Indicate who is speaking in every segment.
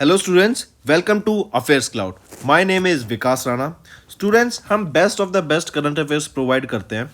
Speaker 1: Hello students, welcome to affairs cloud. My name is Vikas Rana. Students, हम best of the best current affairs provide करते हैं।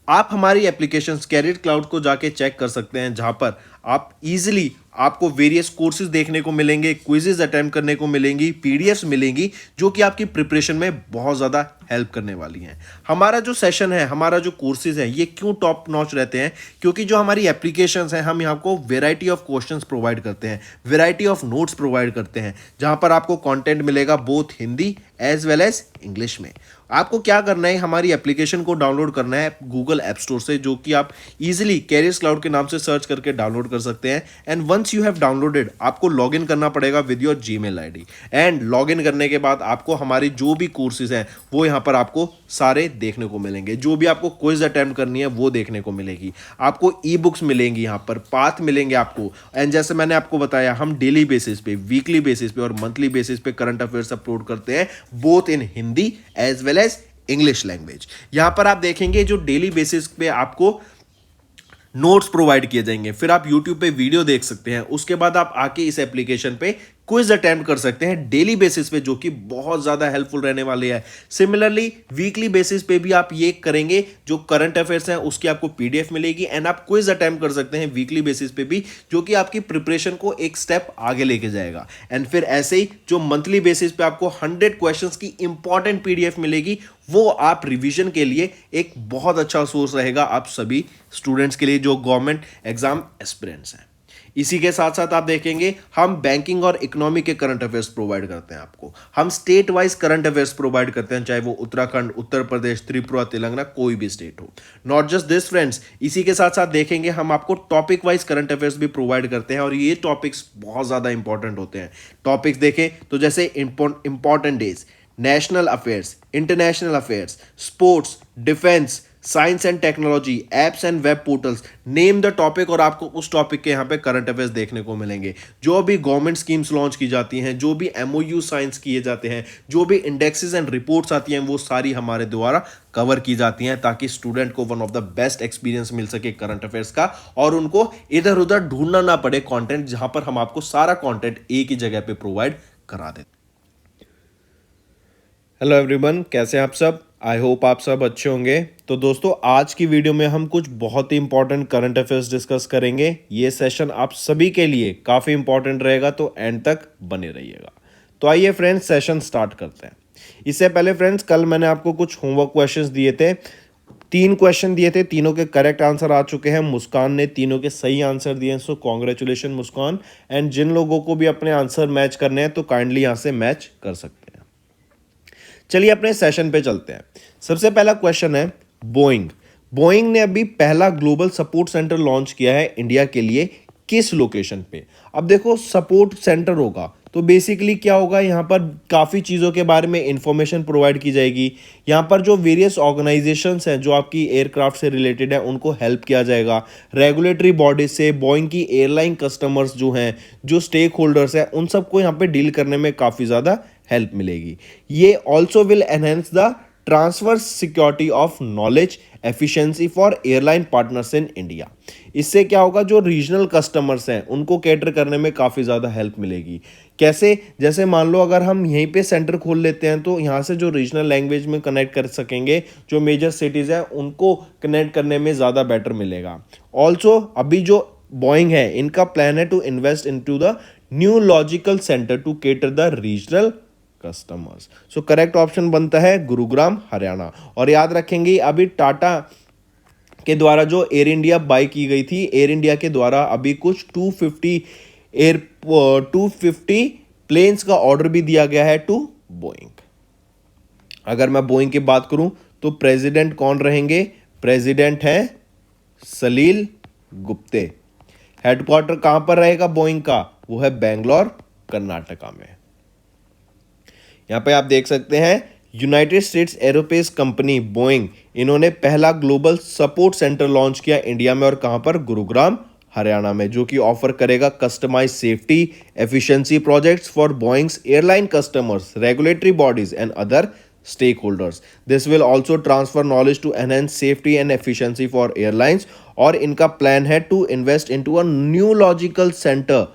Speaker 1: आप हमारी application career cloud को जाके चेक कर सकते हैं, जहां पर आप इजीली आपको वेरियस कोर्सेज देखने को मिलेंगे, क्विजेज अटेम्प्ट करने को मिलेंगी, पीडीएफ्स मिलेंगी जो कि आपकी प्रिपरेशन में बहुत ज़्यादा हेल्प करने वाली हैं। हमारा जो सेशन है, हमारा जो कोर्सेज है, ये क्यों टॉप नॉच रहते हैं? क्योंकि जो हमारी एप्लीकेशंस हैं, हम यहाँ को वेराइटी ऑफ क्वेश्चंस प्रोवाइड करते हैं, वेराइटी ऑफ नोट्स प्रोवाइड करते हैं, जहाँ पर आपको कंटेंट मिलेगा both Hindi as well as English में। आपको क्या करना है, हमारी एप्लीकेशन को डाउनलोड करना है गूगल ऐप स्टोर से, जो कि आप इजीली कैरियर्स क्लाउड के नाम से सर्च करके डाउनलोड कर सकते हैं। And once you have downloaded, आपको लॉगिन करना पड़ेगा with your Gmail ID. And login करने के बाद आपको हमारी जो भी कोर्सेज हैं वो यहाँ पर आपको सारे देखने को मिलेंगे। जो भी आपको क्विज अटेम्प्ट करनी है वो देखने को मिलेगी। आपको ई बुक्स मिलेंगी, यहाँ पर पाथ मिलेंगे आपको। एंड जैसे मैंने आपको बताया, हम डेली बेसिस पे, वीकली बेसिस पे और मंथली बेसिस पे करंट अफेयर्स अपलोड करते हैं, both in Hindi as well as English language. यहां पर आप देखेंगे जो डेली बेसिस पे आपको नोट्स प्रोवाइड किए जाएंगे, फिर आप यूट्यूब पे वीडियो देख सकते हैं, उसके बाद आप आके इस एप्लीकेशन पे क्विज अटेम्प्ट कर सकते हैं डेली बेसिस पे, जो कि बहुत ज़्यादा हेल्पफुल रहने वाले हैं। सिमिलरली वीकली बेसिस पे भी आप ये करेंगे, जो करंट अफेयर्स हैं उसकी आपको पीडीएफ मिलेगी एंड आप क्विज अटेम्प्ट कर सकते हैं वीकली बेसिस पे भी, जो कि आपकी प्रिपरेशन को एक स्टेप आगे लेके जाएगा। एंड फिर ऐसे ही जो मंथली बेसिस पे आपको 100 क्वेश्चंस की इंपॉर्टेंट पीडीएफ मिलेगी, वो आप रिवीजन के लिए एक बहुत अच्छा सोर्स रहेगा आप सभी स्टूडेंट्स के लिए जो गवर्नमेंट एग्जाम एस्पिरेंट्स हैं। इसी के साथ साथ आप देखेंगे, हम बैंकिंग और इकोनॉमी के करंट अफेयर्स प्रोवाइड करते हैं आपको। हम state wise current affairs provide करते हैं, चाहे वो उत्तराखंड, उत्तर प्रदेश, त्रिपुरा, तेलंगाना, कोई भी स्टेट हो। नॉट जस्ट दिस फ्रेंड्स, इसी के साथ साथ देखेंगे हम आपको टॉपिक वाइज करंट अफेयर्स भी प्रोवाइड करते हैं, और ये टॉपिक्स बहुत ज़्यादा इंपॉर्टेंट होते हैं। टॉपिक्स देखें तो जैसे important days, national affairs, international affairs, sports, defence, science and technology, apps and web portals, name the topic, और आपको उस टॉपिक के यहाँ पे करंट अफेयर्स देखने को मिलेंगे। जो भी गवर्नमेंट स्कीम्स लॉन्च की जाती हैं, जो भी एमओयू साइंस किए जाते हैं, जो भी इंडेक्सेस एंड रिपोर्ट्स आती हैं, वो सारी हमारे द्वारा कवर की जाती हैं, ताकि स्टूडेंट को one of the best experience मिल सके करंट अफेयर्स का, और उनको इधर उधर ढूंढना ना पड़े कंटेंट, जहां पर हम आपको सारा कंटेंट एक ही जगह पे प्रोवाइड करा देते। हेलो एवरीवन, कैसे हैं आप सब? आई होप आप सब अच्छे होंगे। तो दोस्तों, आज की वीडियो में हम कुछ बहुत ही इंपॉर्टेंट करंट अफेयर्स डिस्कस करेंगे। ये सेशन आप सभी के लिए काफ़ी इंपॉर्टेंट रहेगा, तो एंड तक बने रहिएगा। तो आइए फ्रेंड्स, सेशन स्टार्ट करते हैं। इससे पहले फ्रेंड्स, कल मैंने आपको कुछ होमवर्क क्वेश्चंस दिए थे। 3 क्वेश्चन दिए थे, तीनों के करेक्ट आंसर आ चुके हैं। मुस्कान ने तीनों के सही आंसर दिए हैं, सो कॉन्ग्रेचुलेशन मुस्कान। एंड जिन लोगों को भी अपने आंसर मैच करने हैं, तो काइंडली यहाँ से मैच कर सकते हैं। चलिए अपने सेशन पे चलते हैं। सबसे पहला क्वेश्चन है, बोइंग। बोइंग ने अभी पहला ग्लोबल सपोर्ट सेंटर लॉन्च किया है इंडिया के लिए, किस लोकेशन पे? अब देखो, सपोर्ट सेंटर होगा तो बेसिकली क्या होगा, यहाँ पर काफ़ी चीज़ों के बारे में इंफॉर्मेशन प्रोवाइड की जाएगी। यहाँ पर जो वेरियस ऑर्गेनाइजेशंस हैं जो आपकी एयरक्राफ्ट से रिलेटेड है, उनको हेल्प किया जाएगा। रेगुलेटरी बॉडी से बोइंग की एयरलाइन कस्टमर्स जो हैं, जो स्टेक होल्डर्स हैं, उन सबको यहाँ पे डील करने में काफ़ी ज़्यादा हेल्प मिलेगी। ये also will enhance the transfer security of knowledge efficiency for airline partners in India. इससे क्या होगा, जो रीजनल कस्टमर्स हैं उनको कैटर करने में काफ़ी ज़्यादा हेल्प मिलेगी। कैसे? जैसे मान लो अगर हम यहीं पे सेंटर खोल लेते हैं, तो यहाँ से जो रीजनल लैंग्वेज में कनेक्ट कर सकेंगे, जो मेजर सिटीज़ हैं उनको कनेक्ट करने में ज़्यादा बेटर मिलेगा। ऑल्सो अभी जो बोइंग है, इनका प्लान है to invest into the new logical centre to cater the regional customers. So correct option बनता है गुरुग्राम, हरियाणा। और याद रखेंगे, अभी टाटा के द्वारा जो एयर इंडिया बाई की गई थी, एयर इंडिया के द्वारा अभी कुछ 250 प्लेन्स का ऑर्डर भी दिया गया है टू बोइंग। अगर मैं बोइंग की बात करूं तो प्रेसिडेंट कौन रहेंगे? प्रेसिडेंट हैं सलील गुप्ते। हेडक्वार्टर कहां पर रहेगा बोइंग का? वो है बेंगलोर, कर्नाटका में। यहां पे आप देख सकते हैं, United states aerospace company Boeing, इन्होंने पहला ग्लोबल सपोर्ट सेंटर लॉन्च किया इंडिया में, और कहां पर? गुरुग्राम, हरियाणा में, जो कि ऑफर करेगा customise safety efficiency projects for Boeing's airline customers, regulatory bodies and other stakeholders. This will also transfer knowledge to enhance safety and efficiency for airlines, और इनका प्लान है to invest into a new logical centre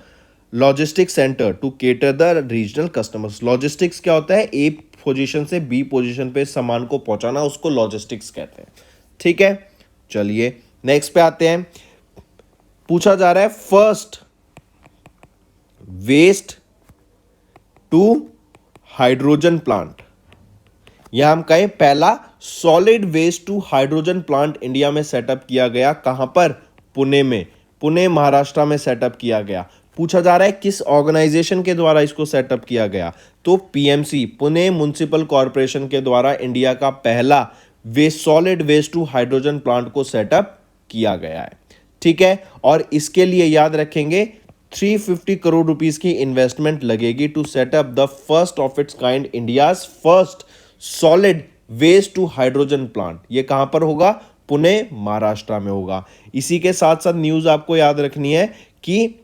Speaker 1: logistic centre to cater the regional customers. Logistics क्या होता है? A position से B position पे सामान को पहुंचाना, उसको लॉजिस्टिक्स कहते हैं। ठीक है, चलिए नेक्स्ट पे आते हैं। पूछा जा रहा है first waste to hydrogen plant, या हम कहें पहला solid waste to hydrogen plant India में सेटअप किया गया। कहां पर? पुणे में, पुणे महाराष्ट्र में सेटअप किया गया। पूछा जा रहा है किस ऑर्गेनाइजेशन के द्वारा इसको सेटअप किया गया, तो पीएमसी, पुणे म्युनिसिपल कॉरपोरेशन के द्वारा इंडिया का पहला waste solid waste to hydrogen plant को सेटअप किया गया है। ठीक है, और इसके लिए याद रखेंगे 350 करोड़ रुपीस की इन्वेस्टमेंट लगेगी to setup the first of its kind India's first solid waste to hydrogen plant. ये कहां पर होगा? पुणे महाराष्ट्र में होगा। इसी के साथ साथ न्यूज आपको याद रखनी है कि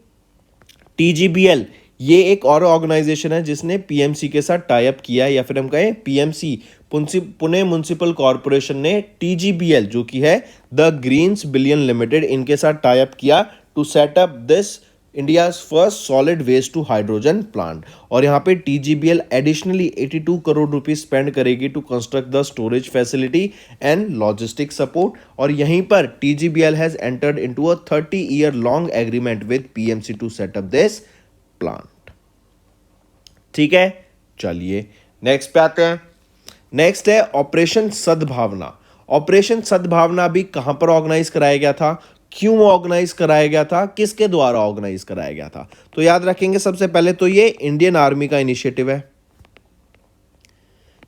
Speaker 1: टीजीबीएल ये एक और ऑर्गेनाइजेशन है जिसने पीएमसी के साथ टाई अप किया है, या फिर हम कहें पीएमसी पुणे म्युनिसिपल कॉरपोरेशन ने टीजीबीएल जो कि है द ग्रीन्स बिलियन लिमिटेड, इनके साथ टाई अप किया to set up this India first solid waste to hydrogen plant. और यहाँ पे TGBL additionally 82 crore rupees spend करेगी to construct the storage facility and logistic support. और यहीं पर TGBL has entered into a 30-year long agreement with PMC to set up this plant. ठीक है, चलिए नेक्स्ट पे आते हैं। नेक्स्ट है ऑपरेशन सद्भावना। ऑपरेशन सद्भावना भी कहां पर ऑर्गेनाइज कराया गया था, क्यों ऑर्गेनाइज कराया गया था, किसके द्वारा ऑर्गेनाइज कराया गया था? तो याद रखेंगे सबसे पहले तो ये इंडियन आर्मी का इनिशिएटिव है।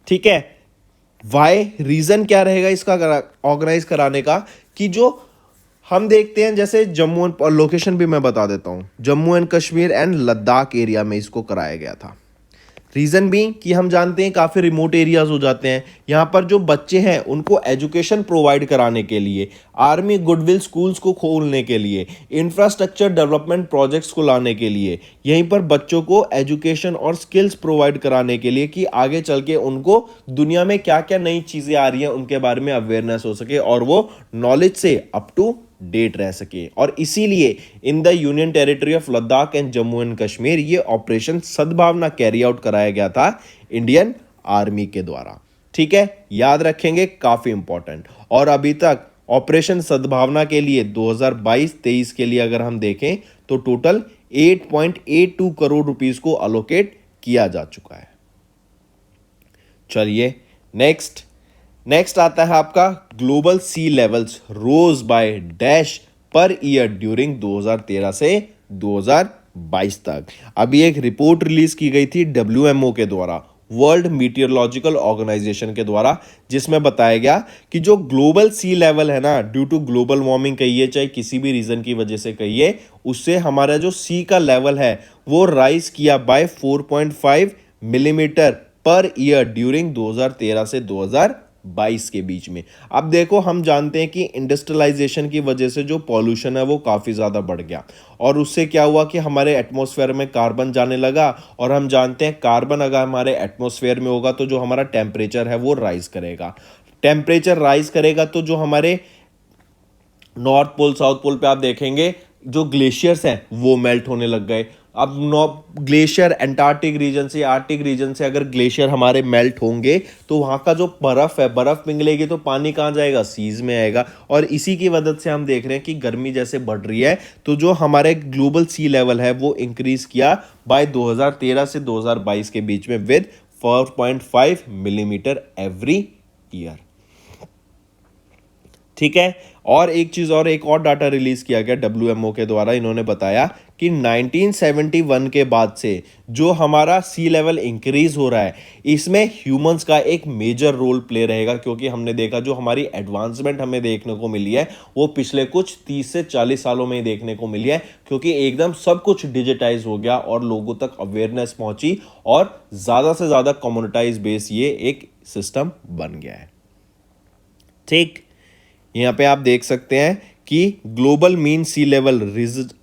Speaker 1: ठीक है, वाई, रीजन क्या रहेगा इसका ऑर्गेनाइज कराने का, कि जो हम देखते हैं जैसे जम्मू, और लोकेशन भी मैं बता देता हूं, Jammu and Kashmir and Ladakh area में इसको कराया गया था। रीज़न भी कि हम जानते हैं काफ़ी रिमोट एरियाज हो जाते हैं, यहाँ पर जो बच्चे हैं उनको एजुकेशन प्रोवाइड कराने के लिए, आर्मी गुडविल स्कूल्स को खोलने के लिए, इंफ्रास्ट्रक्चर डेवलपमेंट प्रोजेक्ट्स को लाने के लिए, यहीं पर बच्चों को एजुकेशन और स्किल्स प्रोवाइड कराने के लिए कि आगे चल के उनको दुनिया में क्या क्या नई चीज़ें आ रही हैं उनके बारे में अवेयरनेस हो सके और वो नॉलेज से अप टू डेट रह सके। और इसीलिए in the union territory of Ladakh and Jammu and Kashmir ये ऑपरेशन सद्भावना कैरी आउट कराया गया था इंडियन आर्मी के द्वारा। ठीक है, याद रखेंगे, काफी इंपॉर्टेंट। और अभी तक ऑपरेशन सद्भावना के लिए 2022-23 के लिए अगर हम देखें तो टोटल 8.82 करोड़ रुपीस को अलोकेट किया जा चुका है। चलिए नेक्स्ट आता है आपका global sea levels rose by dash per year during 2013 से 2022 तक। अभी एक रिपोर्ट रिलीज की गई थी डब्ल्यूएमओ के द्वारा, वर्ल्ड मीटियोलॉजिकल ऑर्गेनाइजेशन के द्वारा, जिसमें बताया गया कि जो ग्लोबल सी लेवल है ना, ड्यू टू ग्लोबल वार्मिंग कहिए चाहे किसी भी रीजन की वजह से कहिए, उससे हमारा जो सी का लेवल है वो राइज किया by 4.5 millimetre per year during 2013 से 2022 के बीच में। अब देखो, हम जानते हैं कि इंडस्ट्रियलाइजेशन की वजह से जो पॉल्यूशन है वो काफ़ी ज़्यादा बढ़ गया, और उससे क्या हुआ कि हमारे एटमॉस्फेयर में कार्बन जाने लगा, और हम जानते हैं कार्बन अगर हमारे एटमॉस्फेयर में होगा तो जो हमारा टेम्परेचर है वो राइज करेगा। टेम्परेचर राइज करेगा तो जो हमारे नॉर्थ पोल साउथ पोल पे आप देखेंगे जो ग्लेशियर्स हैं वो मेल्ट होने लग गए। अब ग्लेशियर एंटार्क्टिक रीजन से, आर्कटिक रीजन से अगर ग्लेशियर हमारे मेल्ट होंगे तो वहाँ का जो बर्फ़ है, बर्फ़ पिघलेगी तो पानी कहाँ जाएगा? सीज में आएगा। और इसी की वजह से हम देख रहे हैं कि गर्मी जैसे बढ़ रही है, तो जो हमारे ग्लोबल सी लेवल है वो इंक्रीज किया बाय 2013 से 2022 के बीच में विद 4.5 मिलीमीटर एवरी ईयर। ठीक है, और एक चीज और, एक और डाटा रिलीज किया गया डब्ल्यूएमओ के द्वारा। इन्होंने बताया कि 1971 के बाद से जो हमारा सी लेवल इंक्रीज हो रहा है, इसमें ह्यूमंस का एक मेजर रोल प्ले रहेगा, क्योंकि हमने देखा जो हमारी एडवांसमेंट हमें देखने को मिली है वो पिछले कुछ 30 से 40 सालों में ही देखने को मिली है, क्योंकि एकदम सब कुछ डिजिटाइज हो गया और लोगों तक अवेयरनेस पहुंची और ज़्यादा से ज़्यादा कम्युनिटाइज बेस ये एक सिस्टम बन गया है। ठीक, यहाँ पे आप देख सकते हैं कि global mean sea level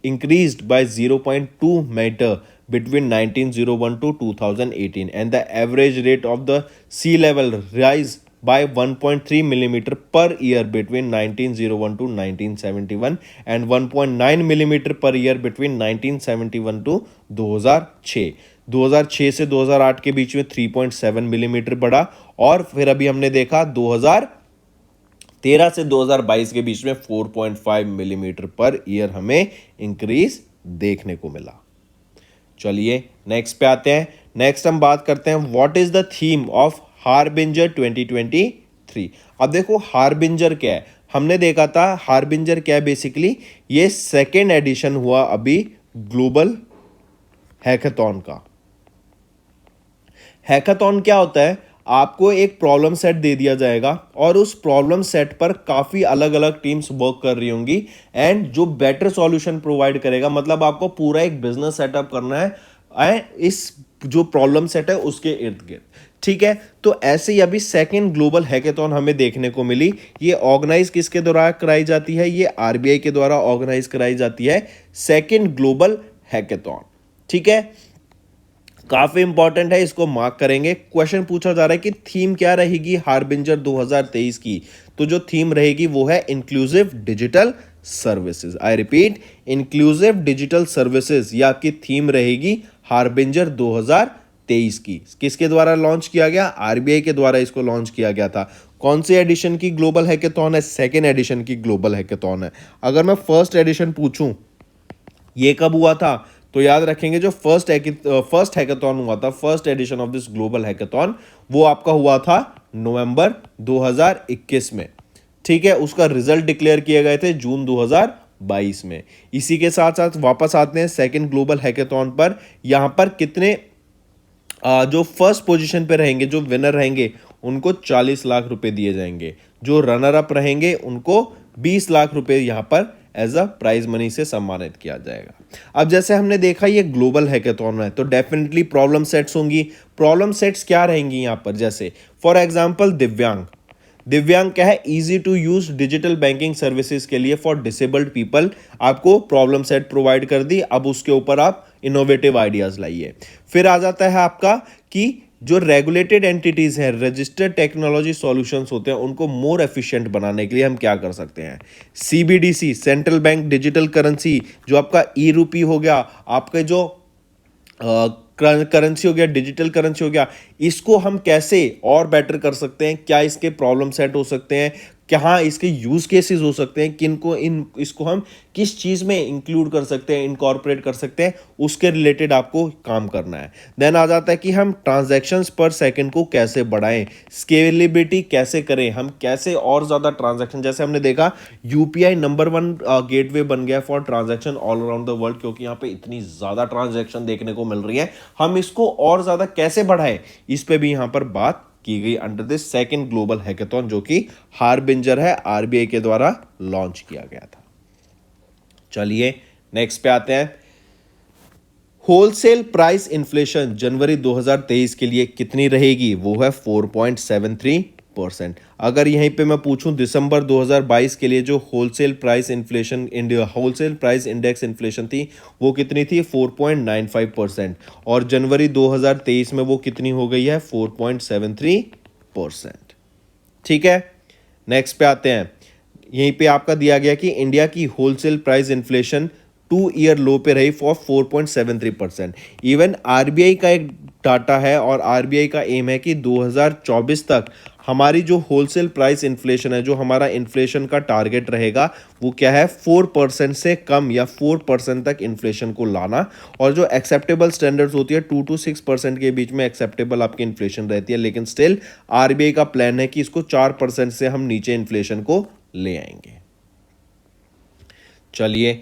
Speaker 1: increased by 0.2 metre between 1901 to 2018 and the average rate of the sea level rise by 1.3 millimeter per year between 1901 to 1971 and 1.9 millimeter per year between 1971 to 2006। 2006 से 2008 के बीच में 3.7 मिलीमीटर बढ़ा, और फिर अभी हमने देखा 2013 से 2022 के बीच में 4.5 मिलीमीटर पर ईयर हमें इंक्रीज देखने को मिला। चलिए नेक्स्ट पे आते हैं। नेक्स्ट हम बात करते हैं what is the theme of harbinger 2023। अब देखो हार्बिंजर क्या है, हमने देखा था हार्बिंजर क्या है, बेसिकली ये सेकेंड एडिशन हुआ अभी ग्लोबल हैकाथॉन का। हैकाथॉन क्या होता है, आपको एक प्रॉब्लम सेट दे दिया जाएगा और उस प्रॉब्लम सेट पर काफ़ी अलग अलग टीम्स वर्क कर रही होंगी, एंड जो बेटर सॉल्यूशन प्रोवाइड करेगा, मतलब आपको पूरा एक बिजनेस सेटअप करना है इस जो प्रॉब्लम सेट है उसके इर्द गिर्द। ठीक है, तो ऐसे ही अभी सेकेंड ग्लोबल हैकाथॉन हमें देखने को मिली। ये ऑर्गेनाइज किसके द्वारा कराई जाती है, ये आरबीआई के द्वारा ऑर्गेनाइज कराई जाती है सेकेंड ग्लोबल हैकाथॉन। ठीक है, काफी इंपॉर्टेंट है, इसको मार्क करेंगे। क्वेश्चन पूछा जा रहा है कि थीम क्या रहेगी हार्बिंजर 2023 की, तो जो थीम रहेगी वो है inclusive digital services. I repeat, inclusive digital services, ये आपकी थीम रहेगी हार्बिंजर 2023 की। किसके द्वारा लॉन्च किया गया, आरबीआई के द्वारा इसको लॉन्च किया गया था। कौन सी एडिशन की ग्लोबल हैकाथॉन है, सेकेंड एडिशन की ग्लोबल हैकाथॉन है। अगर मैं फर्स्ट एडिशन पूछूं ये कब हुआ था, तो याद रखेंगे जो फर्स्ट हैकाथॉन हुआ था, first edition of this global hackathon, वो आपका हुआ था नवंबर 2021 में। ठीक है, उसका रिजल्ट डिक्लेयर किए गए थे जून 2022 में। इसी के साथ साथ वापस आते हैं सेकंड ग्लोबल हैकाथॉन पर। यहां पर कितने जो फर्स्ट पोजीशन पे रहेंगे, जो विनर रहेंगे, उनको 40 लाख रुपए दिए जाएंगे। जो रनर अप रहेंगे उनको 20 लाख रुपए यहां पर एज अ प्राइज मनी से सम्मानित किया जाएगा। अब जैसे हमने देखा ये ग्लोबल हैकाथॉन है, तो डेफिनेटली प्रॉब्लम सेट्स होंगी। प्रॉब्लम सेट्स क्या रहेंगी यहां पर, जैसे फॉर एग्जांपल दिव्यांग। दिव्यांग क्या है, easy to use digital banking services के लिए फॉर डिसेबल्ड पीपल, आपको प्रॉब्लम सेट प्रोवाइड कर दी। अब उसके ऊपर आप इनोवेटिव आइडियाज लाइए। फिर आ जाता है आपका कि जो रेगुलेटेड एंटिटीज हैं, रजिस्टर्ड टेक्नोलॉजी सॉल्यूशंस होते हैं, उनको मोर एफिशिएंट बनाने के लिए हम क्या कर सकते हैं। CBDC, central bank digital currency, जो आपका ई रूपी हो गया, आपके जो करेंसी हो गया, डिजिटल करेंसी हो गया, इसको हम कैसे और बेटर कर सकते हैं, क्या इसके प्रॉब्लम सेट हो सकते हैं, कहाँ इसके यूज केसेस हो सकते हैं, किनको इसको हम किस चीज में इंक्लूड कर सकते हैं, इनकॉर्पोरेट कर सकते हैं, उसके रिलेटेड आपको काम करना है। देन आ जाता है कि हम ट्रांजैक्शंस पर सेकंड को कैसे बढ़ाएं, स्केलेबिलिटी कैसे करें, हम कैसे और ज्यादा ट्रांजैक्शन, जैसे हमने देखा यूपीआई नंबर 1 गेटवे बन गया for transaction all around the world, क्योंकि यहाँ पे इतनी ज्यादा ट्रांजैक्शन देखने को मिल रही है। हम इसको और ज्यादा कैसे बढ़ाएं, इस पे भी यहां पर बात की गई under this second global hackathon, जो कि हार्बिंजर है, आरबीआई के द्वारा लॉन्च किया गया था। चलिए नेक्स्ट पे आते हैं। होलसेल प्राइस इन्फ्लेशन जनवरी 2023 के लिए कितनी रहेगी, वो है 4.73%। अगर यहीं पे मैं पूछूं दिसंबर 2022 के लिए जो wholesale price inflation wholesale price index inflation थी वो कितनी थी, 4.95%, और जनवरी 2023 में वो कितनी हो गई है, 4.73%। ठीक है, नेक्स्ट पे आते हैं। यहीं पे आपका दिया गया कि इंडिया की होलसेल प्राइस इन्फ्लेशन 2 ईयर लो पे रही फॉर 4.73%। इवन आरबीआई का एक डाटा है और आरबीआई का एम है कि 2024 तक हमारी जो होलसेल प्राइस इन्फ्लेशन है, जो हमारा इन्फ्लेशन का टारगेट रहेगा, वो क्या है, 4% से कम या 4% तक इन्फ्लेशन को लाना। और जो एक्सेप्टेबल स्टैंडर्ड्स होती है 2 to 6% के बीच में एक्सेप्टेबल आपकी इन्फ्लेशन रहती है, लेकिन स्टिल आरबीआई का प्लान है कि इसको 4% से हम नीचे इन्फ्लेशन को ले आएंगे। चलिए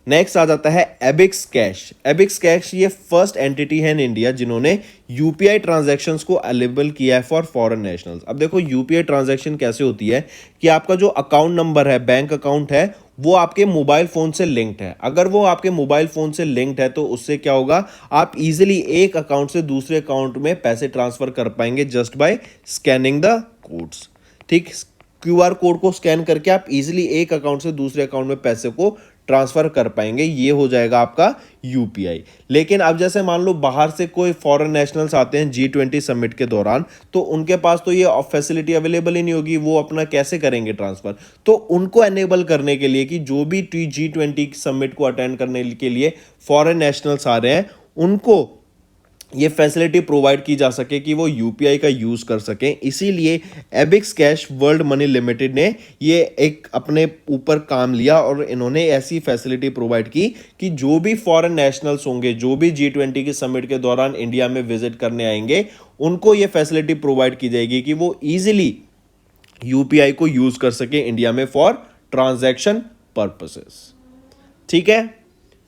Speaker 1: नेक्स्ट आ जाता है एबिक्स कैश। एबिक्स कैश ये फर्स्ट एंटिटी है इन इंडिया जिन्होंने यूपीआई ट्रांजैक्शंस को अवेलेबल किया है फॉर फॉरेन नेशनल्स। अब देखो यूपीआई ट्रांजैक्शन कैसे होती है कि आपका जो अकाउंट नंबर है, बैंक अकाउंट है, वो आपके मोबाइल फोन से लिंक्ड है। अगर वो आपके मोबाइल फोन से लिंक्ड है तो उससे क्या होगा, आप इजीली एक अकाउंट से दूसरे अकाउंट में पैसे ट्रांसफर कर पाएंगे just by scanning the codes. ठीक, क्यूआर कोड को स्कैन करके आप इजीली एक अकाउंट से दूसरे अकाउंट में पैसे को ट्रांसफर कर पाएंगे, ये हो जाएगा आपका यूपीआई। लेकिन अब जैसे मान लो बाहर से कोई फॉरेन नेशनल्स आते हैं G20 समिट के दौरान, तो उनके पास तो ये फैसिलिटी अवेलेबल ही नहीं होगी, वो अपना कैसे करेंगे ट्रांसफर। तो उनको एनेबल करने के लिए कि जो भी G20 समिट को अटेंड करने के लिए फॉरेन नेशनल्स आ रहे हैं, उनको ये फैसिलिटी प्रोवाइड की जा सके कि वो यूपीआई का यूज कर सकें, इसीलिए Ebix cash world money limited ने ये एक अपने ऊपर काम लिया और इन्होंने ऐसी फैसिलिटी प्रोवाइड की कि जो भी फॉरेन नेशनल्स होंगे, जो भी G20 की समिट के दौरान इंडिया में विजिट करने आएंगे, उनको ये फैसिलिटी प्रोवाइड की जाएगी कि वो इजीली यूपीआई को यूज कर सके इंडिया में फॉर ट्रांजैक्शन पर्पसेस। ठीक है,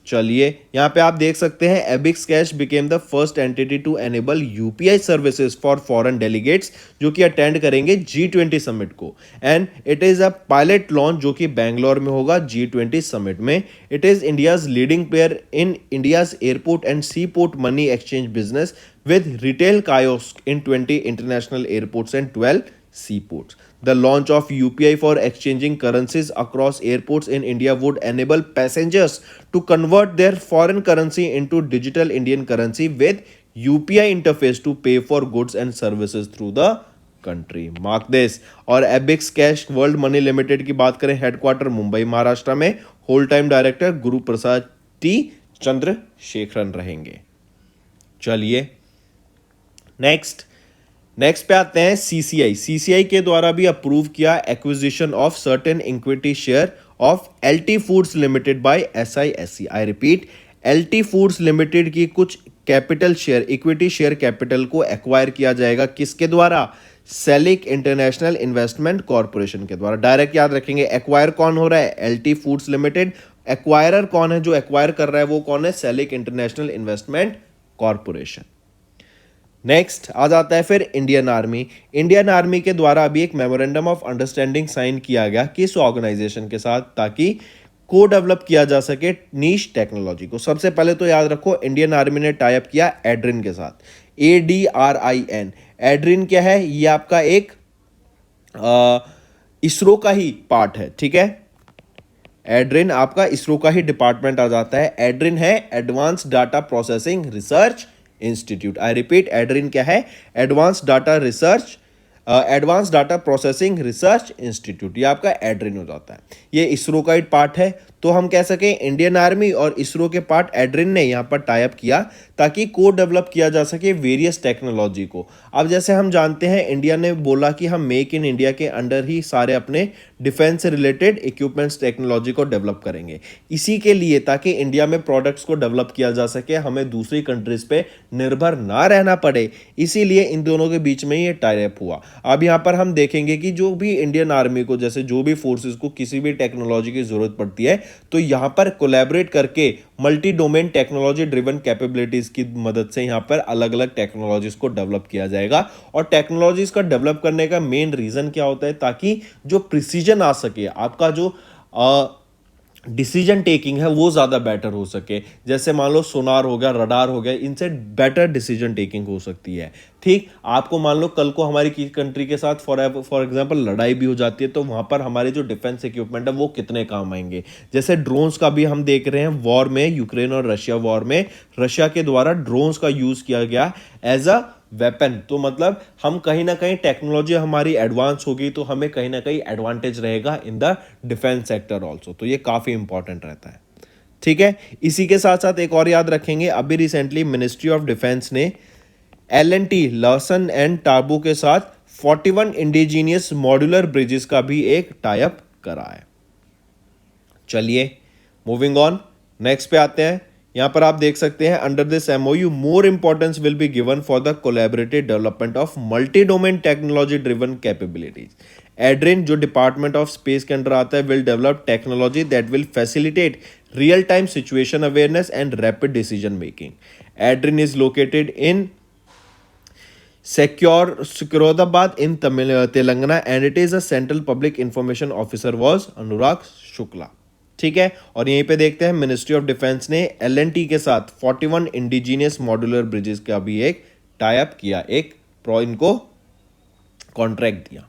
Speaker 1: चलिए यहां पे आप देख सकते हैं Ebix cash became the first entity to enable UPI services for foreign delegates जो कि अटेंड करेंगे G20 समिट को, and it is a pilot launch जो कि बैंगलोर में होगा G20 समिट में। It is India's leading player in India's airport and sea port money exchange business with retail kiosk in 20 international airports and 12 seaports. The launch of UPI for exchanging currencies across airports in India would enable passengers to convert their foreign currency into digital Indian currency with UPI interface to pay for goods and services through the country. Mark this. और Ebix cash world money limited की बात करें, headquarter Mumbai Maharashtra में, whole time director Guru Prasad T Chandrasekaran रहेंगे। चलिए next पे आते हैं सीसीआई के द्वारा भी अप्रूव किया acquisition of certain equity share of LT foods limited by SISC. I repeat, LT foods Limited की कुछ capital share, equity share capital को एक्वायर किया जाएगा, किसके द्वारा? सेलिक इंटरनेशनल इन्वेस्टमेंट कॉर्पोरेशन के द्वारा। डायरेक्ट याद रखेंगे, एक्वायर कौन हो रहा है? LT foods limited. एक्वायरर कौन है? जो एक्वायर कर रहा है वो कौन है? Salic International Investment Corporation. Next आ जाता है फिर इंडियन आर्मी के द्वारा अभी एक मेमोरेंडम ऑफ अंडरस्टैंडिंग साइन किया गया किस ऑर्गेनाइजेशन के साथ, ताकि को डेवलप किया जा सके नीश टेक्नोलॉजी को। सबसे पहले तो याद रखो, इंडियन आर्मी ने टाई अप किया एड्रिन के साथ, ADRIN। एड्रिन क्या है? ये आपका एक इसरो का ही पार्ट है, ठीक है। एड्रिन आपका इसरो का ही डिपार्टमेंट आ जाता है। एड्रिन है advance data processing research institute. I repeat, Adrian क्या है? Advance data processing research institute, ये आपका एड्रिन हो जाता है। ये इसरो का ही पार्ट है, तो हम कह सकें इंडियन आर्मी और इसरो के पार्ट एड्रिन ने यहाँ पर टाई अप किया ताकि को डेवलप किया जा सके वेरियस टेक्नोलॉजी को। अब जैसे हम जानते हैं, इंडिया ने बोला कि हम मेक इन इंडिया के अंडर ही सारे अपने डिफेंस से रिलेटेड इक्विपमेंट्स टेक्नोलॉजी को डेवलप करेंगे। इसी के लिए, ताकि इंडिया में प्रोडक्ट्स को डेवलप किया जा सके, हमें दूसरी कंट्रीज पे निर्भर ना रहना पड़े, इसीलिए इन दोनों के बीच में ये टाई अप हुआ। अब यहाँ पर हम देखेंगे कि जो भी इंडियन आर्मी को, जैसे जो भी फोर्सेस को किसी भी टेक्नोलॉजी की जरूरत पड़ती है, तो यहां पर कोलैबोरेट करके multi domain technology driven capabilities की मदद से यहां पर अलग अलग टेक्नोलॉजीज को डेवलप किया जाएगा। और टेक्नोलॉजीज का डेवलप करने का मेन रीजन क्या होता है? ताकि जो प्रिसीजन आ सके, आपका जो डिसीजन टेकिंग है वो ज़्यादा बेटर हो सके। जैसे मान लो सोनार हो गया, रडार हो गया, इनसे बेटर डिसीजन टेकिंग हो सकती है। ठीक, आपको मान लो कल को हमारी किसी कंट्री के साथ फॉर एग्जांपल लड़ाई भी हो जाती है, तो वहाँ पर हमारे जो डिफेंस इक्विपमेंट है वो कितने काम आएंगे। जैसे ड्रोन्स का भी हम देख रहे हैं, वॉर में, यूक्रेन और रशिया वॉर में रशिया के द्वारा ड्रोन्स का यूज़ किया गया एज अ वेपन। तो मतलब हम कहीं ना कहीं टेक्नोलॉजी हमारी एडवांस होगी तो हमें कहीं ना कहीं एडवांटेज रहेगा in the defence sector also, तो ये काफ़ी इंपॉर्टेंट रहता है। ठीक है, इसी के साथ साथ एक और याद रखेंगे, अभी रिसेंटली मिनिस्ट्री ऑफ डिफेंस ने L&T लर्सन एंड टाबू के साथ 41 इंडिजीनियस मॉड्यूलर ब्रिजेस का भी एक टाई अप करा है। चलिए मूविंग ऑन, नेक्स्ट पे आते हैं। यहां पर आप देख सकते हैं, under this MOU more importance will be given for the collaborative development of multi domain technology driven capabilities. Adrian जो डिपार्टमेंट ऑफ स्पेस के अंडर आता है, will develop technology that will facilitate real time situation awareness and rapid decision making. Adrian is located in Securabad in Telangana and it is a central public information officer was Anurag Shukla। ठीक है, और यहीं पे देखते हैं ministry of defence ने L&T के साथ 41 इंडिजीनियस मॉड्यूलर ब्रिजेस का भी एक टाई अप किया, एक इनको कॉन्ट्रैक्ट दिया।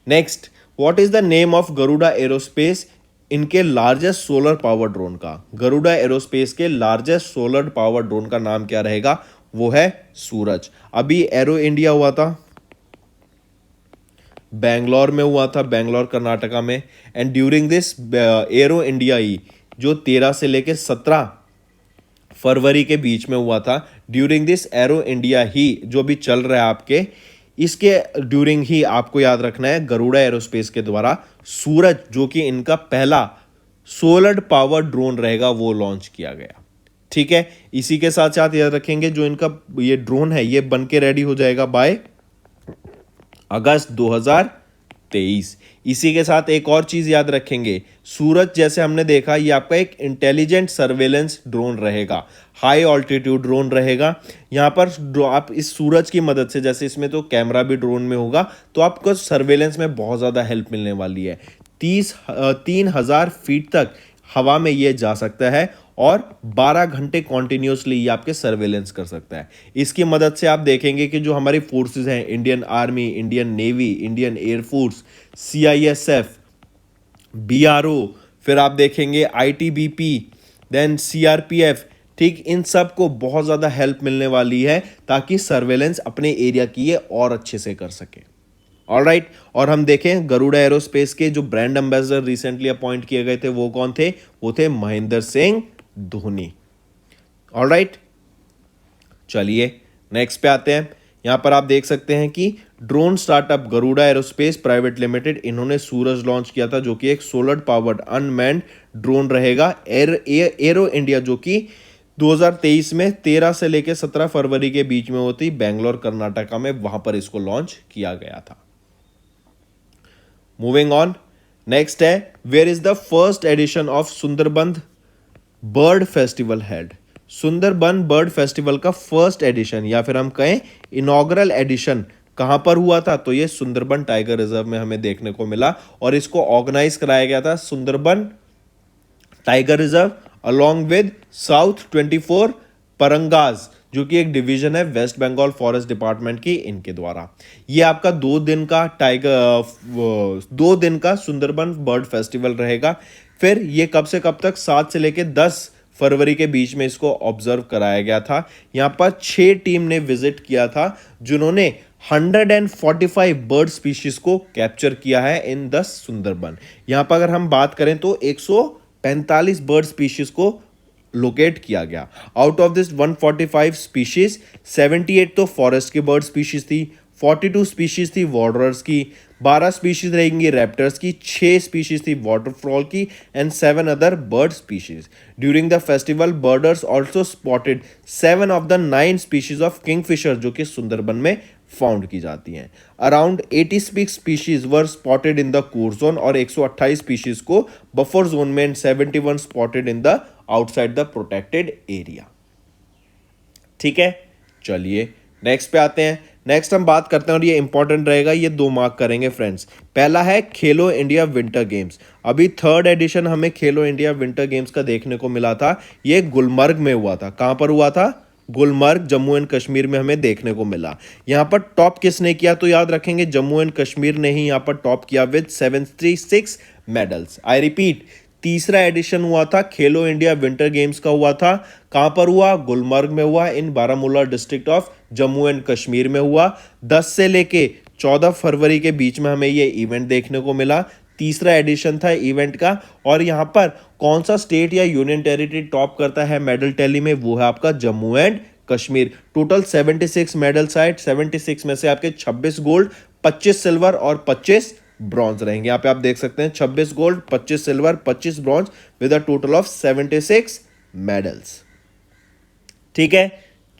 Speaker 1: Next, what is the name of Garuda aerospace इनके लार्जेस्ट सोलर पावर ड्रोन का, गरुड़ा एरोस्पेस के लार्जेस्ट सोलर पावर ड्रोन का नाम क्या रहेगा? वो है सूरज। अभी एरो इंडिया हुआ था, बैंगलोर में हुआ था, बैंगलोर कर्नाटका में। And during this Aero India ही जो 13 से लेके 17 फरवरी के बीच में हुआ था, ड्यूरिंग दिस एरो इंडिया ही जो भी चल रहा है आपके, इसके ड्यूरिंग ही आपको याद रखना है गरुड़ा एरोस्पेस के द्वारा सूरज जो कि इनका पहला सोलर पावर ड्रोन रहेगा वो लॉन्च किया गया। ठीक है, इसी के साथ साथ याद रखेंगे जो इनका ये ड्रोन है ये बन के रेडी हो जाएगा बाय अगस्त 2023। इसी के साथ एक और चीज याद रखेंगे, सूरज जैसे हमने देखा ये आपका एक इंटेलिजेंट सर्वेलेंस ड्रोन रहेगा, हाई ऑल्टीट्यूड ड्रोन रहेगा। यहाँ पर आप इस सूरज की मदद से, जैसे इसमें तो कैमरा भी ड्रोन में होगा, तो आपको सर्वेलेंस में बहुत ज़्यादा हेल्प मिलने वाली है। 3,000 फीट तक हवा में ये जा सकता है और 12 घंटे कॉन्टिन्यूसली ये आपके सर्वेलेंस कर सकता है। इसकी मदद से आप देखेंगे कि जो हमारी फोर्सेस हैं, Indian army, Indian navy, Indian air force, CISF, BRO, फिर आप देखेंगे ITBP, देन CRPF, ठीक, इन सब को बहुत ज़्यादा हेल्प मिलने वाली है ताकि सर्वेलेंस अपने एरिया की ये और अच्छे से कर सके। ऑलराइट, और हम देखें गरुड़ा एरोस्पेस के जो ब्रांड एम्बेसडर रिसेंटली अपॉइंट किए गए थे वो कौन थे? वो थे महेंद्र सिंह धोनी। ऑलराइट, चलिए नेक्स्ट पे आते हैं। यहां पर आप देख सकते हैं कि drone startup Garuda aerospace private limited, इन्होंने सूरज लॉन्च किया था जो कि एक सोलर पावर्ड अनमैन्ड ड्रोन रहेगा। एरो इंडिया जो कि 2023 में 13 से लेकर 17 फरवरी के बीच में होती, बैंगलोर कर्नाटका में, वहां पर इसको लॉन्च किया गया था। मूविंग ऑन, नेक्स्ट है where is the first edition of Sundarban bird festival held? Sundarban bird festival का फर्स्ट एडिशन या फिर हम कहें इनॉग्रल एडिशन कहां पर हुआ था? तो ये सुंदरबन टाइगर रिजर्व में हमें देखने को मिला और इसको ऑर्गेनाइज कराया गया था Sundarban tiger reserve along with south 24 परंगाज जो कि एक डिवीजन है वेस्ट बंगाल फॉरेस्ट डिपार्टमेंट की, इनके द्वारा। ये आपका 2 दिन का सुंदरबन बर्ड फेस्टिवल रहेगा। फिर ये कब से कब तक? 7 से लेकर 10 फरवरी के बीच में इसको ऑब्जर्व कराया गया था। यहाँ पर 6 टीम ने विजिट किया था जिन्होंने 145 बर्ड स्पीशीज को कैप्चर किया है इन द सुंदरबन। यहाँ पर अगर हम बात करें तो 145 बर्ड स्पीशीज को लोकेट किया गया। आउट ऑफ दिस 145 स्पीशीज 78 तो फॉरेस्ट की बर्ड स्पीशीज थी, 42 स्पीशीज थी वार्डरर्स की, 12 स्पीशीज रहेंगी रैप्टर्स की, 6 स्पीशीज थी वाटरफॉल की and 7 other bird species. During the festival बर्डर्स also spotted 7 of the 9 species of Kingfisher जो कि सुंदरबन में फाउंड की जाती हैं। Around 86 species were spotted in the core zone और 128 स्पीशीज को बफर जोन में and 71 spotted in the outside the protected area. ठीक है, चलिए नेक्स्ट पे आते हैं। नेक्स्ट हम बात करते हैं और ये इंपॉर्टेंट रहेगा, ये 2 मार्क करेंगे फ्रेंड्स। पहला है खेलो इंडिया विंटर गेम्स। अभी 3rd एडिशन हमें खेलो इंडिया विंटर गेम्स का देखने को मिला था, ये गुलमर्ग में हुआ था। कहां पर हुआ था? गुलमर्ग, जम्मू एंड कश्मीर में हमें देखने को मिला। यहां पर टॉप किसने किया? तो याद रखेंगे जम्मू एंड कश्मीर ने ही यहां पर टॉप किया विद 76 मेडल्स। आई रिपीट, तीसरा एडिशन हुआ था खेलो इंडिया विंटर गेम्स का, हुआ था कहां पर हुआ? गुलमर्ग में हुआ, in Baramulla district of Jammu and Kashmir में हुआ। 10 से लेके 14 फरवरी के बीच में हमें ये इवेंट देखने को मिला। तीसरा एडिशन था इवेंट का। और यहां पर कौन सा स्टेट या यूनियन टेरिटरी टॉप करता है मेडल टैली में? वो है आपका Jammu and Kashmir. Total 76 medals आए, 76 में से आपके 26 गोल्ड, 25 सिल्वर और 25 ब्रॉन्ज रहेंगे। यहाँ पे आप देख सकते हैं 26 gold, 25 silver, 25 bronze with a total of 76 medals. ठीक है,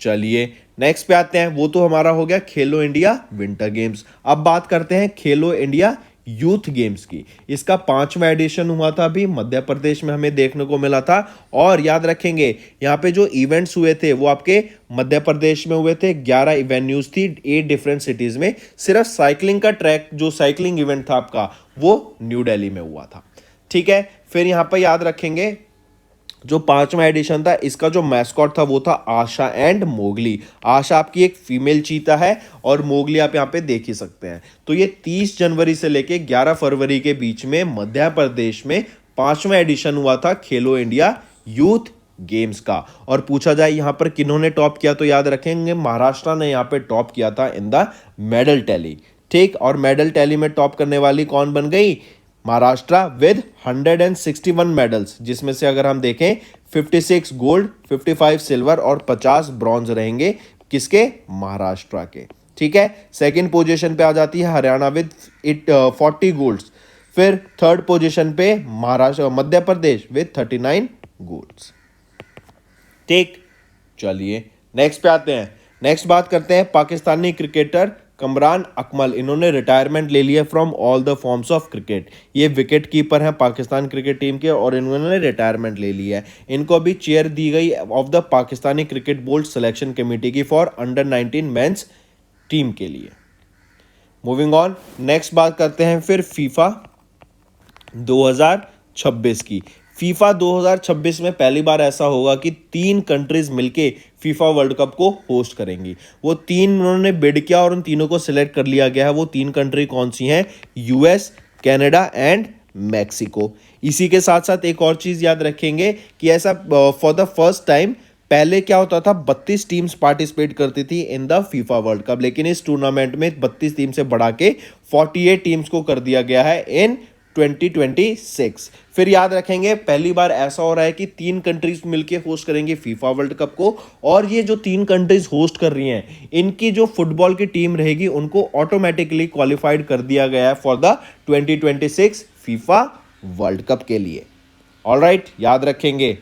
Speaker 1: चलिए नेक्स्ट पे आते हैं। वो तो हमारा हो गया खेलो इंडिया विंटर गेम्स। अब बात करते हैं खेलो इंडिया यूथ गेम्स की। इसका 5वां एडिशन हुआ था, अभी मध्य प्रदेश में हमें देखने को मिला था। और याद रखेंगे यहाँ पे जो इवेंट्स हुए थे वो आपके मध्य प्रदेश में हुए थे। 11 वेन्यूज थी 8 डिफरेंट सिटीज में। सिर्फ साइकिलिंग का ट्रैक, जो साइकिलिंग इवेंट था आपका, वो न्यू दिल्ली में हुआ था। ठीक है, फिर यहाँ पर याद रखेंगे जो 5वां एडिशन था इसका जो मैस्कॉट था वो था आशा एंड मोगली। आशा आपकी एक फीमेल चीता है और मोगली आप यहाँ पे देख ही सकते हैं। तो ये 30 जनवरी से लेके 11 फरवरी के बीच में मध्य प्रदेश में 5वां एडिशन हुआ था खेलो इंडिया यूथ गेम्स का। और पूछा जाए यहां पर किन्होंने टॉप किया, तो याद रखेंगे महाराष्ट्र ने यहां पे टॉप किया था इन द मेडल टैली। ठीक, और मेडल टैली में टॉप करने वाली कौन बन गई? महाराष्ट्र विद 161 मेडल्स, जिसमें से अगर हम देखें 56 गोल्ड, 55 सिल्वर और 50 ब्रॉन्ज रहेंगे किसके? महाराष्ट्र के। ठीक है, सेकंड पोजीशन पे आ जाती है हरियाणा विद 40 गोल्ड्स। फिर थर्ड पोजीशन पे महाराष्ट्र मध्य प्रदेश विद 39 गोल्ड्स। ठीक, चलिए नेक्स्ट पे आते हैं। नेक्स्ट बात करते हैं पाकिस्तानी क्रिकेटर कमरान अकमल। इन्होंने रिटायरमेंट ले लिया from all the forms of cricket. ये विकेट कीपर हैं पाकिस्तान क्रिकेट टीम के और इन्होंने रिटायरमेंट ले लिया है। इनको अभी चेयर दी गई of the Pakistani cricket board selection committee की फॉर अंडर 19 मेंस टीम के लिए। मूविंग ऑन, नेक्स्ट बात करते हैं फिर फीफा 2026 की। फीफा 2026 में पहली बार ऐसा होगा कि 3 कंट्रीज मिलके फीफा वर्ल्ड कप को होस्ट करेंगी। वो 3 उन्होंने बिड किया और उन तीनों को सिलेक्ट कर लिया गया है। वो 3 कंट्री कौन सी हैं? US, Canada and Mexico. इसी के साथ साथ एक और चीज याद रखेंगे कि ऐसा फॉर द फर्स्ट टाइम पहले क्या होता था, 32 टीम्स पार्टिसिपेट करती थी in the FIFA World cup, लेकिन इस टूर्नामेंट में 32 टीम से बढ़ा के 48 टीम्स को कर दिया गया है इन 2026। फिर याद रखेंगे पहली बार ऐसा हो रहा है कि 3 कंट्रीज मिलके होस्ट करेंगे फीफा वर्ल्ड कप को, और ये जो 3 कंट्रीज होस्ट कर रही हैं इनकी जो फुटबॉल की टीम रहेगी उनको ऑटोमेटिकली क्वालिफाइड कर दिया गया है for the 2026 FIFA World cup के लिए। ऑलराइट, याद रखेंगे।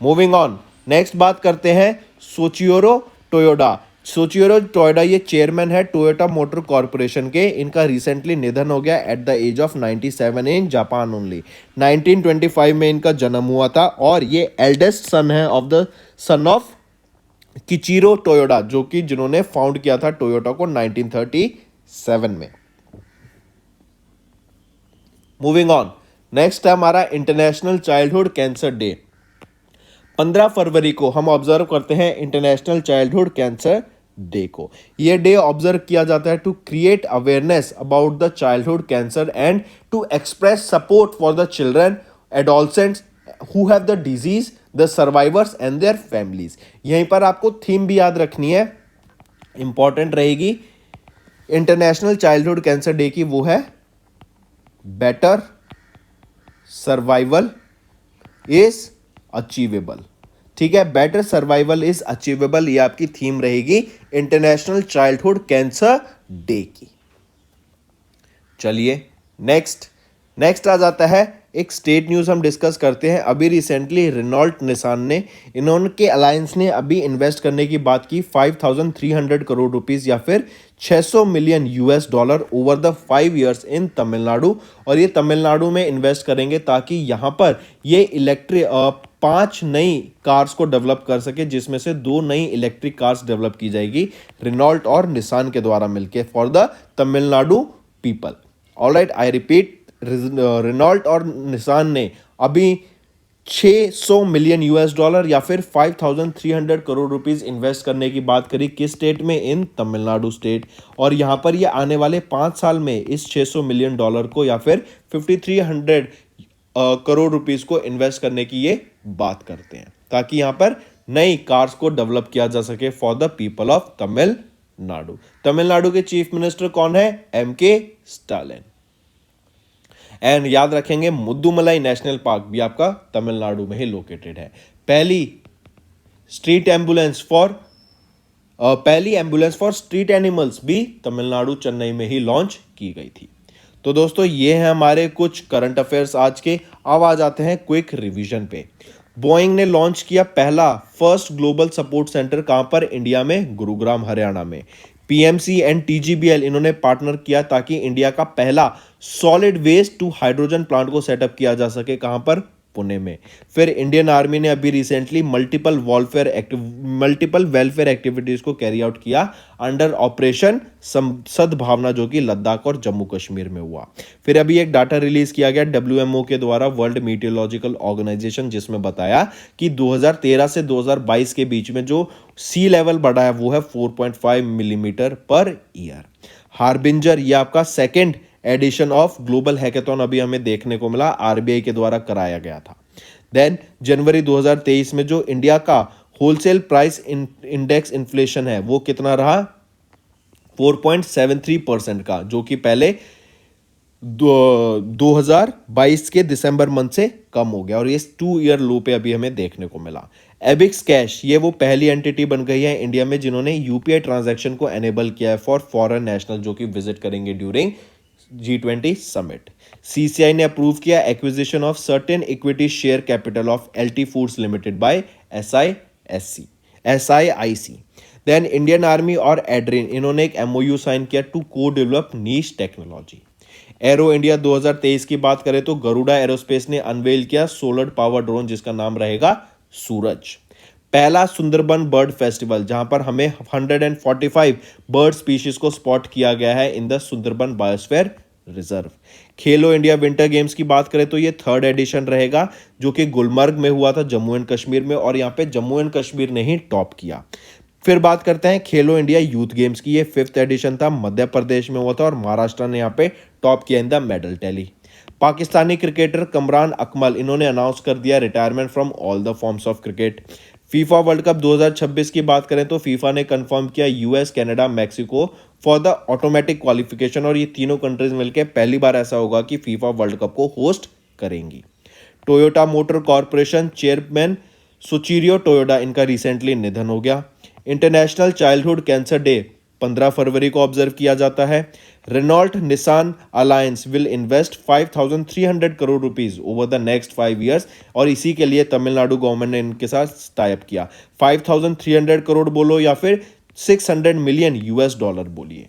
Speaker 1: मूविंग ऑन, नेक्स्ट बात करते हैं सोचियोरो टोयोडा। सोचियोरो टोयोडा ये चेयरमैन है टोयोटा मोटर कॉर्पोरेशन के। इनका रिसेंटली निधन हो गया at the age of 97 in Japan only. 1925 में इनका जन्म हुआ था और ये एल्डेस्ट सन है ऑफ द सन ऑफ किचिरो टोयोडा, जो कि जिन्होंने फाउंड किया था टोयोटा को 1937 में। मूविंग ऑन, नेक्स्ट है हमारा इंटरनेशनल चाइल्डहुड कैंसर डे। 15 फरवरी को हम ऑब्जर्व करते हैं इंटरनेशनल चाइल्डहुड कैंसर डे को। यह डे ऑब्जर्व किया जाता है to create awareness about the childhood cancer and to express support for the children adolescents who have the disease, the survivors and their families. यहीं पर आपको थीम भी याद रखनी है, इंपॉर्टेंट रहेगी इंटरनेशनल चाइल्डहुड कैंसर डे की। वो है बेटर सर्वाइवल इज अचीवेबल। ठीक है, बेटर सर्वाइवल इज अचीवेबल, ये आपकी थीम रहेगी इंटरनेशनल चाइल्डहुड कैंसर डे की। चलिए नेक्स्ट आ जाता है एक स्टेट न्यूज हम डिस्कस करते हैं। अभी रिसेंटली रेनॉल्ट निसान ने इनके अलायंस ने अभी इन्वेस्ट करने की बात की 5300 करोड़ रुपीस या फिर 600 million US dollar over the 5 years in Tamil Nadu. और ये तमिलनाडु में इन्वेस्ट करेंगे ताकि यहाँ पर ये इलेक्ट्रिक 5 नई कार्स को डेवलप कर सके, जिसमें से 2 नई इलेक्ट्रिक कार्स डेवलप की जाएगी रेनॉल्ट और निसान के द्वारा मिलकर for the Tamil Nadu people. Alright, I repeat, Renault और निसान ने अभी 600 मिलियन यूएस डॉलर या फिर 5300 करोड़ रुपीस इन्वेस्ट करने की बात करी। किस स्टेट में? इन तमिलनाडु स्टेट। और यहां पर ये आने वाले 5 साल में इस 600 मिलियन डॉलर को या फिर 5300 करोड़ रुपीस को इन्वेस्ट करने की ये बात करते हैं ताकि यहां पर नई कार्स को डेवलप किया जा सके for the people of Tamil Nadu. Tamil Nadu के चीफ मिनिस्टर कौन है? MK Stalin. एंड याद रखेंगे मुद्दुमलाई नेशनल पार्क भी आपका तमिलनाडु में ही लोकेटेड है। पहली एम्बुलेंस फॉर स्ट्रीट एनिमल्स भी तमिलनाडु चेन्नई में ही लॉन्च की गई थी। तो दोस्तों ये हैं हमारे कुछ करंट अफेयर्स आज के। अब आ जाते हैं क्विक रिवीजन पे। बोइंग ने लॉन्च किया पहला फर्स्ट ग्लोबल सपोर्ट सेंटर कहां पर? इंडिया में, गुरुग्राम हरियाणा में। पीएमसी एंड टीजीबीएल इन्होंने पार्टनर किया ताकि इंडिया का पहला solid waste to hydrogen plant को सेटअप किया जा सके। कहां पर? पुणे में। फिर इंडियन आर्मी ने अभी रिसेंटली मल्टीपल वेलफेयर एक्टिविटीज को कैरी आउट किया अंडर ऑपरेशन सद्भावना, जो कि लद्दाख और जम्मू कश्मीर में हुआ। फिर अभी एक डाटा रिलीज किया गया डब्ल्यूएमओ के द्वारा, वर्ल्ड मीटियोलॉजिकल ऑर्गेनाइजेशन, जिसमें बताया कि 2013 से 2022 के बीच में जो सी लेवल बढ़ा है वो है 4.5 मिलीमीटर पर ईयर। हार्बिंजर, ये आपका second edition of global hackathon अभी हमें देखने को मिला, आरबीआई के द्वारा कराया गया था। देन जनवरी 2023 में जो इंडिया का होलसेल प्राइस इंडेक्स इन्फ्लेशन है वो कितना रहा, 4.73% का, जो कि पहले 2022 के दिसंबर मंथ से कम हो गया और ये 2 ईयर लो पे अभी हमें देखने को मिला। एबिक्स कैश ये वो पहली एंटिटी बन गई है इंडिया में जिन्होंने यूपीआई ट्रांजैक्शन को एनेबल किया है फॉर फॉरेन नेशनल जो कि विजिट करेंगे ड्यूरिंग G20 समिट। सीसीआई ने अप्रूव किया acquisition of certain equity share capital of LT foods limited by SIIC। Then Indian army और एड्रिन इन्होंने एक एमओयू साइन किया to co develop niche technology. Aero India 2023 की बात करें तो गरुड़ा एरोस्पेस ने अनवेल किया सोलर पावर ड्रोन जिसका नाम रहेगा सूरज। पहला सुंदरबन बर्ड फेस्टिवल जहां पर हमें 145 बर्ड स्पीशीज को स्पॉट किया गया है in the Sundarban biosphere reserve. Khelo India winter games की बात करें तो ये 3rd एडिशन रहेगा जो कि गुलमर्ग में हुआ था जम्मू एंड कश्मीर में, और यहाँ पे जम्मू एंड कश्मीर ने ही टॉप किया। फिर बात करते हैं खेलो इंडिया यूथ गेम्स की, ये 5th एडिशन था, मध्य प्रदेश में हुआ था और महाराष्ट्र ने यहाँ पे टॉप किया in the medal tally. Pakistani cricketer Kamran Akmal इन्होंने अनाउंस कर दिया retirement from all the forms of cricket. FIFA World cup 2026 की बात करें तो फीफा ने कंफर्म किया US, Canada, Mexico for the automatic qualification, और ये तीनों कंट्रीज मिलकर पहली बार ऐसा होगा कि फीफा वर्ल्ड कप को होस्ट करेंगी। Toyota motor Corporation chairman Shoichiro Toyoda इनका रिसेंटली निधन हो गया। इंटरनेशनल चाइल्डहुड कैंसर डे 15 फरवरी को ऑब्जर्व किया जाता है। Renault Nissan Alliance will invest 5,300 crore rupees over the next 5 years, और इसी के लिए तमिलनाडु गवर्नमेंट ने इनके साथ टाई अप किया। 5,300 करोड़ बोलो या फिर $600 मिलियन बोलिए।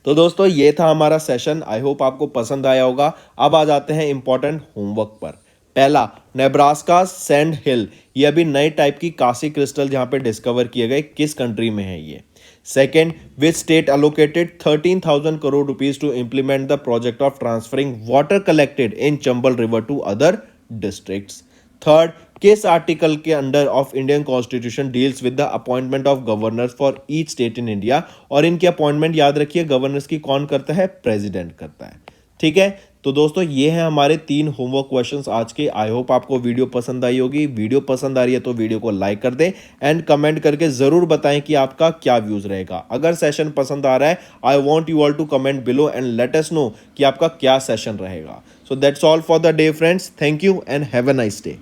Speaker 1: तो दोस्तों ये था हमारा सेशन, आई होप आपको पसंद आया होगा। अब आ जाते हैं इंपॉर्टेंट होमवर्क पर। पहला, नेब्रास्का सैंड हिल, ये अभी नए टाइप की कासी क्रिस्टल जहां पे डिस्कवर किए गए, किस कंट्री में है ये। Second, which state allocated 13,000 crore rupees to implement the project of transferring water collected in Chambal river to other districts. Third, किस आर्टिकल के under of Indian constitution deals with the appointment of governors for each state in India, और इनकी appointment याद रखिए governors की कौन करता है, प्रेसिडेंट करता है। ठीक है, तो दोस्तों ये हैं हमारे 3 होमवर्क क्वेश्चंस आज के। आई होप आपको वीडियो पसंद आई होगी। वीडियो पसंद आ रही है तो वीडियो को लाइक कर दें एंड कमेंट करके जरूर बताएं कि आपका क्या व्यूज रहेगा। अगर सेशन पसंद आ रहा है, I want you all to comment below and let us know कि आपका क्या सेशन रहेगा। So that's all for the day friends, thank you and have a nice day.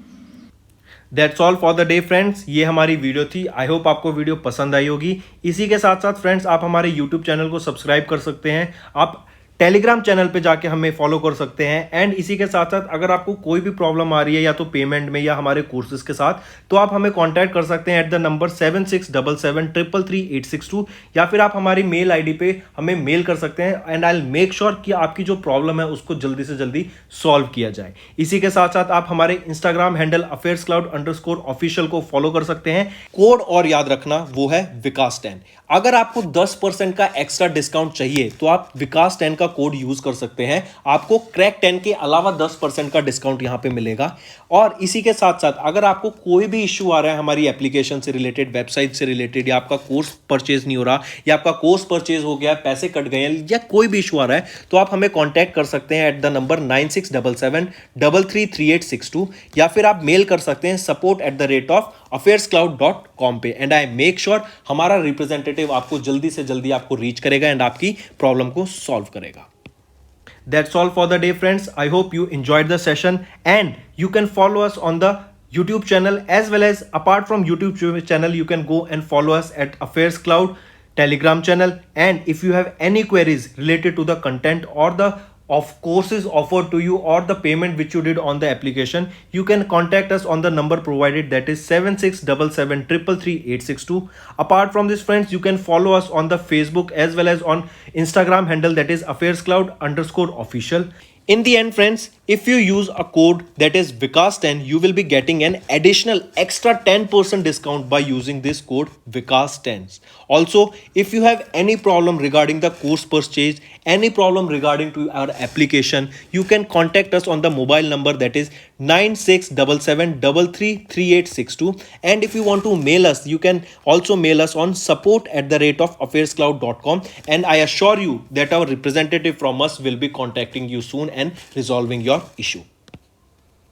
Speaker 1: That's all for the day friends, ये हमारी video थी। I hope आपको video पसंद आई होगी। इसी के साथ साथ फ्रेंड्स आप हमारे यूट्यूब चैनल को सब्सक्राइब कर सकते हैं, आप टेलीग्राम चैनल पे जाके हमें फॉलो कर सकते हैं, एंड इसी के साथ साथ अगर आपको कोई भी प्रॉब्लम आ रही है या तो पेमेंट में या हमारे कोर्सेज के साथ, तो आप हमें कांटेक्ट कर सकते हैं एट द नंबर 7677333862, या फिर आप हमारी मेल आईडी पे हमें मेल कर सकते हैं and I will make sure कि आपकी जो प्रॉब्लम है उसको जल्दी से जल्दी सॉल्व किया जाए। इसी के साथ साथ आप हमारे इंस्टाग्राम हैंडल affairscloud_official को फॉलो कर सकते हैं। कोड और याद रखना वो है विकास10। अगर आपको 10% का एक्स्ट्रा डिस्काउंट चाहिए तो आप विकास10 का कोड यूज कर सकते हैं, आपको क्रैक 10 के अलावा 10% का डिस्काउंट यहां पे मिलेगा। और इसी के साथ साथ अगर आपको कोई भी इश्यू आ रहा है हमारी एप्लीकेशन से रिलेटेड, वेबसाइट से रिलेटेड, या आपका कोर्स परचेज नहीं हो रहा, या आपका कोर्स परचेज हो गया, पैसे कट गए हैं, या कोई भी इशू आ रहा है, तो आप हमें कॉन्टैक्ट कर सकते हैं एट द नंबर 9677333862, या फिर आप मेल कर सकते हैं support@affairscloud.com पे, एंड आई मेक श्योर हमारा रिप्रेजेंटेटिव आपको जल्दी से जल्दी आपको रीच करेगा एंड आपकी प्रॉब्लम को सॉल्व करेगा। That's all for the day, friends. I hope you enjoyed the session, and you can follow us on the YouTube channel, as well as apart from YouTube channel you can go and follow us at Affairs Cloud Telegram channel. And if you have any queries related to the content or the of courses offered to you or the payment which you did on the application, you can contact us on the number provided, that is 7677333862. Apart from this friends, you can follow us on the Facebook as well as on Instagram handle, that is affairscloud_official. In the end friends, If you use a code that is Vikas10, you will be getting an additional extra 10% discount by using this code Vikas10. Also, if you have any problem regarding the course purchase, any problem regarding to our application, you can contact us on the mobile number that is 9677333862. And if you want to mail us, you can also mail us on support@affairscloud.com, and I assure you that our representative from us will be contacting you soon and resolving your issue.